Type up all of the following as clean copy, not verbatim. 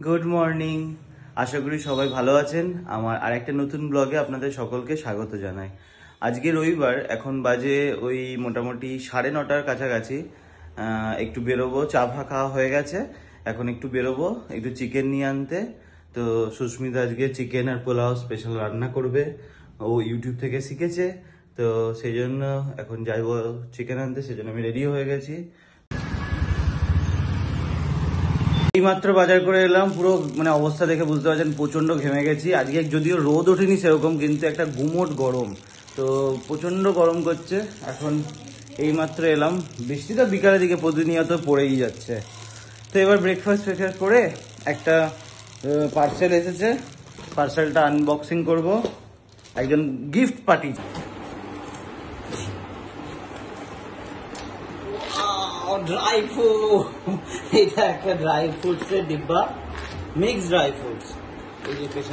Good morning. আশা করি সবাই ভালো আছেন। আমার আরেকটা নতুন ব্লগে আপনাদের সকলকে স্বাগত জানাই। আজকে রবিবার, এখন বাজে ওই মোটামুটি 9:30 কাছাকাছি। একটু বেরোবো, চা ফা খাওয়া হয়ে গেছে, এখন একটু বেরোবো একটু চিকেন নিয়ে আনতে। তো সুস্মিতা আজকে চিকেন আর পোলাও স্পেশাল রান্না করবে, ও ইউটিউব থেকে শিখেছে। তো সেই জন্য এখন যাইবো চিকেন আনতে, সেজন্য আমি রেডি হয়ে গেছি। এইমাত্র বাজার করে এলাম, পুরো অবস্থা দেখে বুঝতে পারছেন প্রচন্ড ঘেমে গেছি। আজকে যদিও রোদ ওঠেনি সেরকম, কিন্তু একটা গুমোট গরম, তো প্রচন্ড গরম করছে। এখন এইমাত্র এলাম, বৃষ্টি তো বিকালের দিকে প্রতিনিয়ত পড়েই যাচ্ছে। তো এবার ব্রেকফাস্ট করে একটা পার্সেল এসেছে, পার্সেলটা আনবক্সিং করব। একজন গিফট পার্টি। ড্রাই ফ্রুট, এটা একটা ড্রাই ফ্রুটস এর ডিব্বা, মিক্স ড্রাই ফ্রুটস।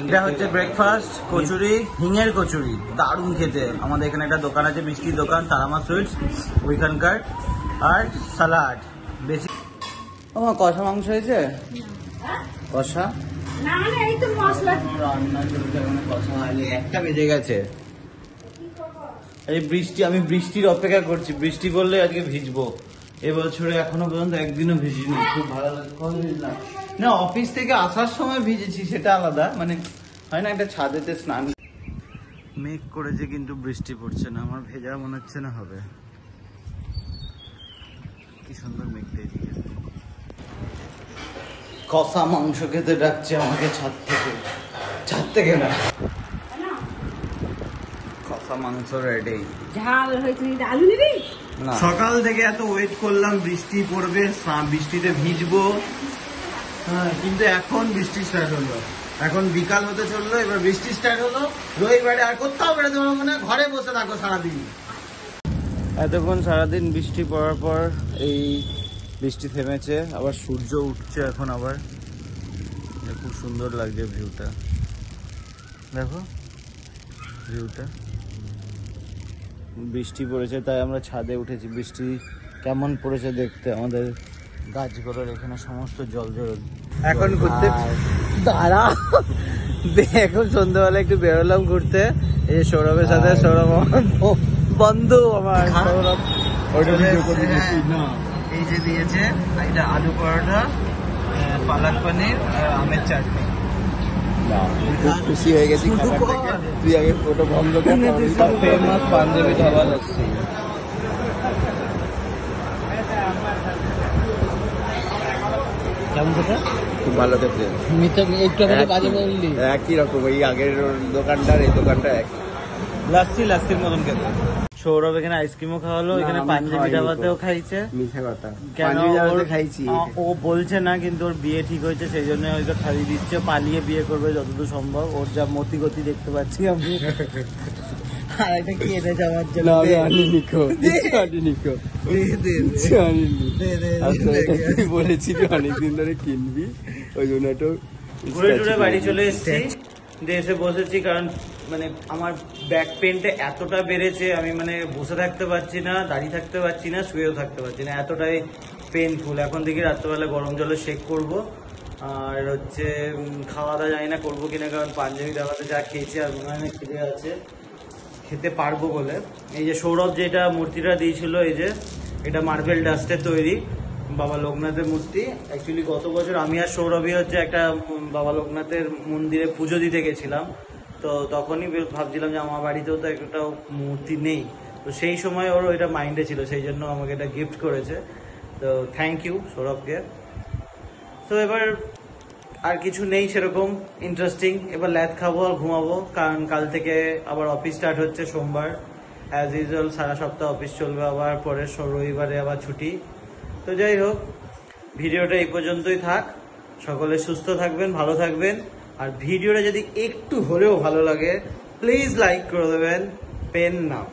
এটা হচ্ছে ব্রেকফাস্ট, কচুরি, হিঙের কচুরি, দারুণ খেতে। আমাদের এখানে একটা দোকান আছে, মিষ্টির দোকান, তারামা সুইটস, ওইখানকার। আর সালাড বেশি। আমার কষা মাংস হয়েছে, কষা রান্না চলছে, কষা হয়নি, 1টা বেজে গেছে। এই বৃষ্টি, আমি বৃষ্টির অপেক্ষা করছি, বৃষ্টি পড়লে আজকে ভিজবো। এবছরে এখনো পর্যন্ত একদিনও ভিজিনি, খুব ভালো লাগে। না, অফিস থেকে আসার সময় ভিজেছি, সেটা আলাদা, হয় না একটা ছাদেতে স্নান। মেঘ করেছে কিন্তু বৃষ্টি পড়ছে না, আমার ভেজা মনে হচ্ছে না হবে। কি সুন্দর মেঘটা এদিকে। কষা মাংস খেতে ডাকছে আমাকে ছাদ থেকে না। কষা মাংস রেডি। ঝাল হয়েছে, আলু নিবি? সকাল থেকে এত ওয়েট করলাম, বৃষ্টি পড়বে, বৃষ্টিতে ভিজবো, হ্যাঁ, কিন্তু এখন বৃষ্টি স্টার্ট হলো। এখন বিকাল হতে চললো, এবার বৃষ্টি স্টার্ট হলো। রবিবারে আর কোথাও বেরোতে পারবো না, ঘরে বসে থাকো সারাদিন। এতক্ষণ সারাদিন বৃষ্টি পড়ার পর এই বৃষ্টি থেমেছে, আবার সূর্য উঠছে এখন আবার। খুব সুন্দর লাগছে ভিউটা, দেখো ভিউটা। বৃষ্টি পড়েছে তাই আমরা ছাদে উঠেছি। বৃষ্টি কেমন পড়েছে দেখতে, আমাদের গাছগুলোর এখানে সমস্ত জল জল। এখন ঘুরতে দাঁড়া, এখন সন্ধ্যাবেলা একটু বেরোলাম ঘুরতে, এই সৌরভের সাথে। সৌরভ আমার বন্ধু, আমার সৌরভ। এই যে দিয়েছে, এটা আলু পরোটা, পালক পনির আর আমের চাটনি। খুব খুশি হয়ে গেছি খাবার থেকে। তুই আগে ফটো বন্ধ কর। ফেমাস পাঞ্জাবি ধাবা লস্যি। কেমন খেতে? খুব ভালো খেতে। একটু বাজে বললি, একই রকম। এই আগের দোকানটার এই দোকানটা এক। লাস্সির মতন খেতে। সৌরভ এখানে আইসক্রিমও খাওয়ালো, এখানে পাঞ্জাবি ধাবাতেও খাইছে। মিঠা কথা, কেন খাইছি ও বলছে না, কিন্তু ওর বিয়ে ঠিক হয়েছে, সেই জন্য হয়তো খাইয়ে দিচ্ছে। পালিয়ে বিয়ে করবে যতদূর সম্ভব, ওর যা মতি গতি দেখতে পাচ্ছি আমি। আর এটা কি এনেছে আমার জন্য? বলেছিলি অনেকদিন ধরে কিনবি, ওই জন্য একটু ঘুরে টুরে বাড়ি চলে এসেছি। এসে বসেছি, কারণ আমার ব্যাক পেনটা এতটা বেড়েছে, আমি বসে থাকতে পারছি না, দাঁড়িয়ে থাকতে পারছি না, শুয়েও থাকতে পারছি না, এতটাই পেনফুল। এখন থেকে রাত্রেবেলা গরম জলে শেক করব। আর হচ্ছে খাওয়া দাওয়া জানি না করবো কিনা, কারণ পাঞ্জাবি দাবাতে যা খেয়েছি আর মনে হয় খেতে আছে, খেতে পারবো বলে। এই যে সৌরভ যেটা মূর্তিটা দিয়েছিল, এই যে এটা মার্বেল ডাস্টের তৈরি বাবা লোকনাথের মূর্তি। অ্যাকচুয়ালি গত বছর আমি আর সৌরভই হচ্ছে একটা বাবা লোকনাথের মন্দিরে পুজো দিতে গেছিলাম, তো তখনই ভাবছিলাম যে আমার বাড়িতেও তো একটা মূর্তি নেই, তো সেই সময় ওর এটা মাইন্ডে ছিল, সেই জন্য আমাকে এটা গিফট করেছে। তো থ্যাংক ইউ সৌরভকে। তো এবার আর কিছু নেই সেরকম ইন্টারেস্টিং, এবার ল্যাদ খাবো আর ঘুমাবো, কারণ কাল থেকে আবার অফিস স্টার্ট হচ্ছে সোমবার। অ্যাজ ইউজুয়াল সারা সপ্তাহ অফিস চলবে, আবার পরে রবিবারে আবার ছুটি। তো যাই হোক, ভিডিওটা এই পর্যন্তই থাক। সকলে সুস্থ থাকবেন, ভালো থাকবেন। আর ভিডিওটা যদি একটু হলেও ভালো লাগে, প্লিজ লাইক করে দেবেন। পেন নাম।